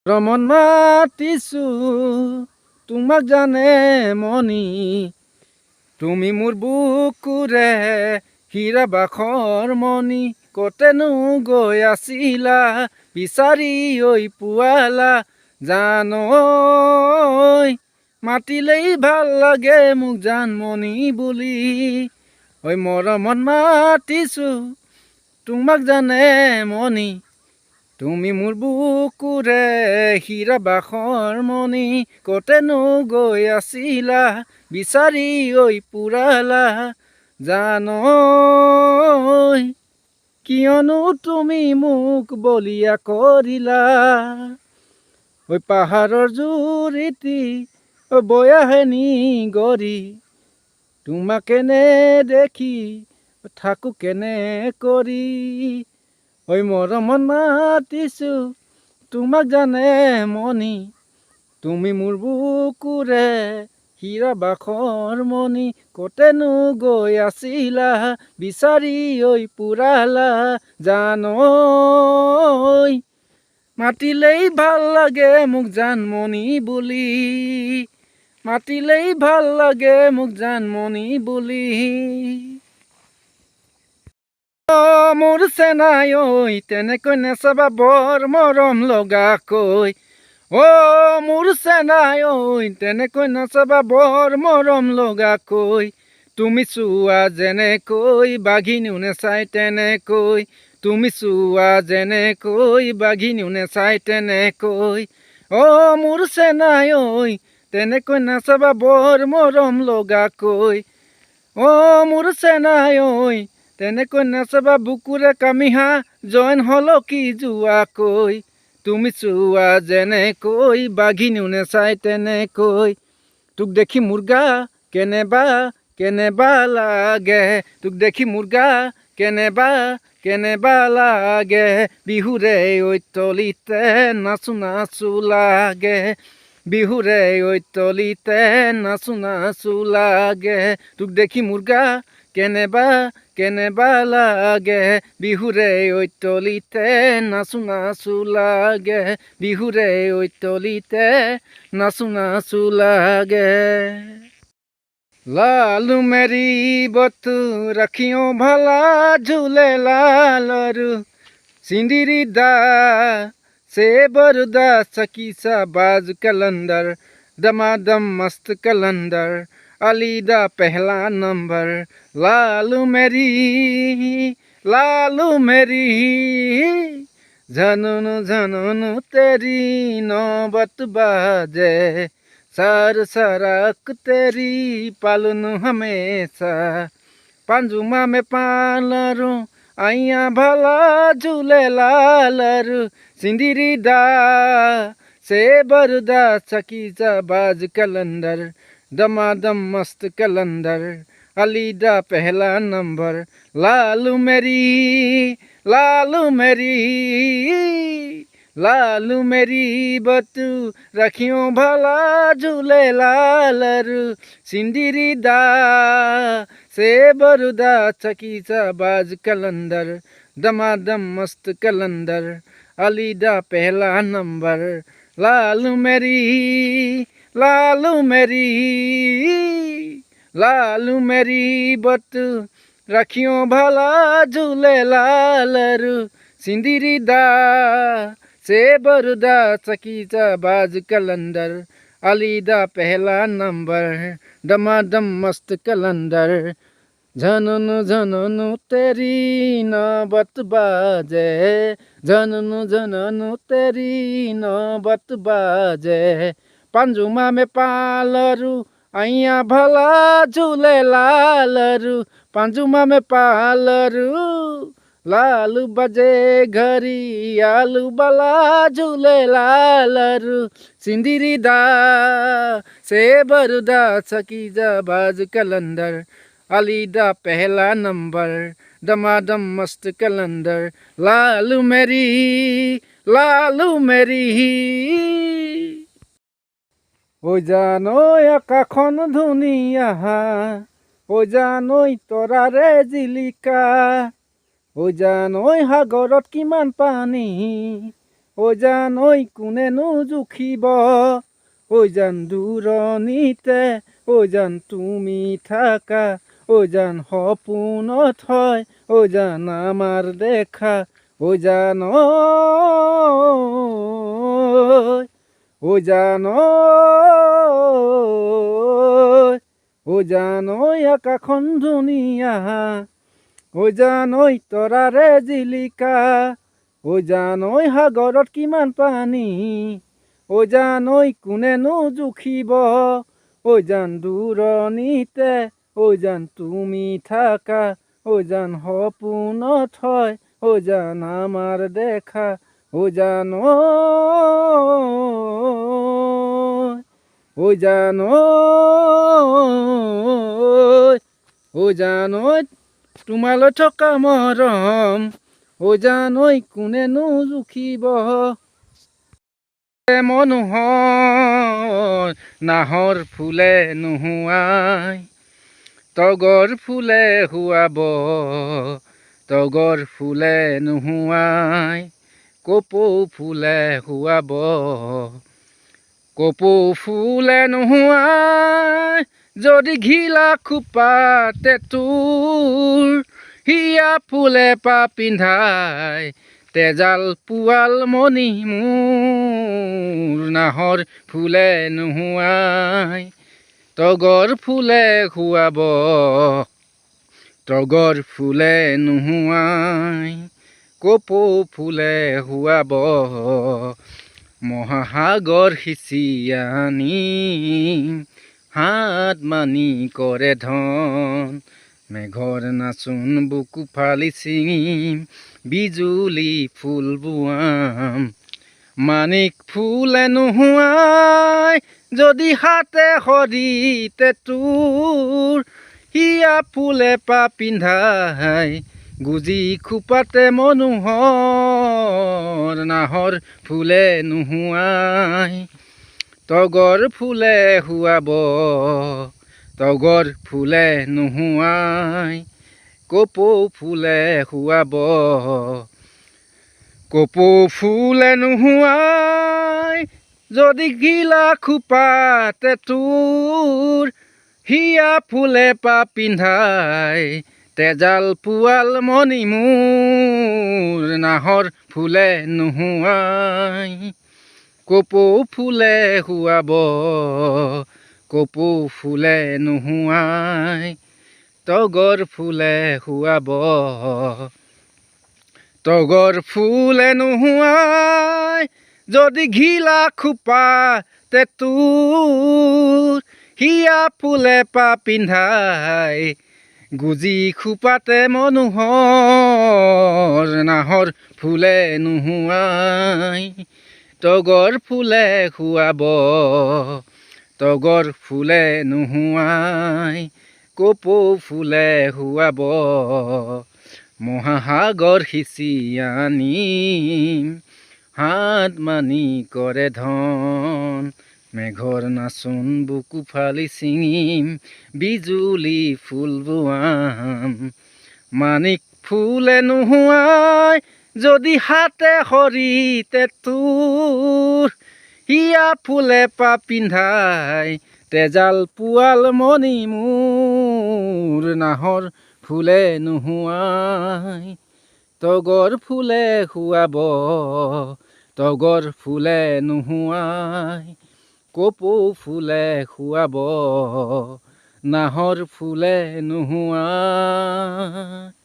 ৰমন মাতিছো তোমাক জানে মনি, তুমি মোৰ বুকুৰে হীৰা বাখৰ মণি, কতেনো গৈ আছিলা বিচাৰি ঐ পুৱালা জানৈ, মাতিলেই ভাল লাগে মোক জানমণি বুলি, ঐ মৰমত মাতিছো তোমাক জানে মনি, তুমি মোৰ বুকুৰে হীৰা বাখৰ মণি, কতেনো গৈ আছিলা বিচাৰি ঐ পুৰালা জানৈ, কিয়নো তুমি মোক বলিয়া কৰিলা, ঐ পাহাৰৰ জুৰিতি বৈ আহে নিগৰি, তোমাক কেনে দেখি থাকো কেনে কৰি, ঐ মৰমত মাতিছো তোমাক জানে মনি, তুমি মোৰ বুকুৰে হীৰা বাখৰ মণি, কতেনো গৈ আছিলা বিচাৰি ঐ পুৰালা জানৈ, মাতিলেই ভাল লাগে মোক জানমণি বুলি, মাতিলেই ভাল লাগে মোক জানমণি বুলি, মোৰ চেনাই ঐ তেনেকৈ নেচাবা বৰ মৰম লগাকৈ, মোৰ চেনাই ঐ তেনেকৈ নাচাবা বৰ মৰম লগাকৈ, তুমি চোৱা যেনেকৈ বাঘিনীও নেচাই তেনেকৈ, তুমি চোৱা যেনেকৈ বাঘিনীও নেচাই তেনেকৈ, মোৰ চেনাই ঐ তেনেকৈ নাচাবা বৰ মৰম লগাকৈ, মোৰ চেনাই ঐ তেনেকৈ নাচাবা বুকুৰে কামিহা জইন হলকি যোৱাকৈ, তুমি চোৱা যেনেকৈ বাঘিনীও নেচাই তেনেকৈ, তোক দেখি মোৰ গা কেনেবা কেনেবা লাগে, তোক দেখি মোৰ গা কেনেবা লাগে, বিহুৰে ঐ তলিতে নাচো নাচো লাগে, বিহুৰে ঐ তলিতে নাচো নাচো লাগে, তোক দেখি মোৰ গা কেনেবা লাগে, বিহুৰে ঐ তলিতে নাচো নাচো লাগে, বিহুৰে ঐ তলিতে নাচো নাচো লাগে, লালু মেরি বতু রাখিও ভালা ঝুলে লালরু, সিন্দিরি দা से बरुदा सकीसा बाज कलंदर, दमादम मस्त कलंदर, अलीदा पहला नंबर, लालू मेरी झनुनु तेरी नौबत बाजे, सार सरक तेरी पालनु हमेशा, पांजुमा में पालरू आइया भला झूले लालरू, सिंदरी दा से बरदा सकीजा बाज कलंदर, दमादम मस्त कलंदर, अलीदा पहला नंबर, लालू मेरी बतू रखियो भला झूले लालरू, सिंदरी दा से बरुदा सकीजा बाज कलंदर, दमादम मस्त कलंदर, अलीदा पहला नंबर, लालू मेरी बतू रखियो भला झूले लालरू, सिंदरी दा से बरुदा सकीजा बाज कलंदर, अलीदा पहला नंबर, दमादम मस्त कलंदर, झनुनु तेरी नौबत बाजे, झनुनु तेरी नौबत बाजे, पंजुमा में पालरू आइया भला झूले लालरू, पंजुमा में पालरू लालू बजे घरी आलू बला झूले लालरू, सिंदरी दा से बरुदा सकीजा बाज कलंदर, अलीदा पहला नंबर, दमादम मस्त कलंदर, लालू मेरी ও জানৈ আকাশখন ধুনীয়া, ও জানৈ তৰাৰে জিলিকা, ও জানৈ সাগৰত কিমান পানী, ঐ জান ঐ কোনেনো জুখিব ঐ জান দূৰণিতে ঐ জান তুমি থাকা ঐ জান সপোনত হয় ঐ জান আমাৰ দেখা ঐ জান ঐ জান ঐ জান আকাশখন ধুনীয়া ঐ জান তৰাৰে জিলিকা ঐ জান সাগৰত কিমান পানী ঐ জান কোনেনো জুখিব ঐ জান দূৰণিতে ঐ জান তুমি থাকা ঐ জান সপোনত হয় ঐ জান আমাৰ দেখা ঐ জান ঐ জান ঐ জান তোমালৈ থকা মৰম ঐ জান কোনেনো জুখিব মনোহৰ নাহৰ ফুলে নোহোৱাই তগৰ ফুলে শুৱাব তগৰ ফুলে নোহোৱাই কপৌ ফুলে শুৱাব কপৌ ফুলে নোহোৱাই যদি ঘিলা খোপাতে তোৰ হিয়া ফুলে পা পিন্ধাই তেজাল পোৱাল মণি মোৰ নাহৰ ফুলে নোহোৱাই তগৰ ফুলে শুৱাব তগৰ ফুলে নোহোৱাই কপৌ ফুলে শুৱাব মহাসাগৰ সিঁচি আনি হাত মানি কৰে ধন মেঘৰ নাচোন বুকু ফালি ছিঙিম বিজুলী ফুল বোৱাম মানিক ফুলে নোহোৱাই যদি হাতে সৰিতে তোৰ হিয়া ফুলে পা পিন্ধাই গুজি খোপাতে মনোহৰ নাহৰ ফুলে নোহোৱাই তগৰ ফুলে শুৱাব তগৰ ফুলে নোহোৱাই কপৌ ফুলে শুৱাব কপৌ ফুলে নোহোৱাই যদি গিলা খোপাতে তোৰ হিয়া ফুলে পা পিন্ধাই তেজাল পোৱাল মণি মোৰ নাহৰ ফুলে নোহোৱাই কপৌ ফুলে শুৱাব কপৌ ফুলে নোহোৱাই তগৰ ফুলে শুৱাব তগৰ ফুলে নোহোৱাই যদি ঘিলা খোপাতে তোৰ হিয়া ফুলে পা পিন্ধাই গুজি খোপাতে মনোহৰ নাহৰ ফুলে নোহোৱাই তগৰ ফুলে শুৱাব তগৰ ফুলে নোহোৱাই কপৌ ফুলে শুৱাব মহাসাগৰ সিঁচি আনি হাত মানি কৰে ধন মেঘৰ নাচোন বুকু ফালি ছিঙিম বিজুলী ফুল বোৱাম মানিক ফুলে নোহোৱাই যদি হাতে সৰিতে তোৰ হিয়া ফুলে পা পিন্ধাই তেজাল পোৱাল মণি মোৰ নাহৰ ফুলে নোহোৱাই তগৰ ফুলে শুৱাব তগৰ ফুলে নোহোৱাই কপৌ ফুলে শুৱাব নাহৰ ফুলে নোহোৱাই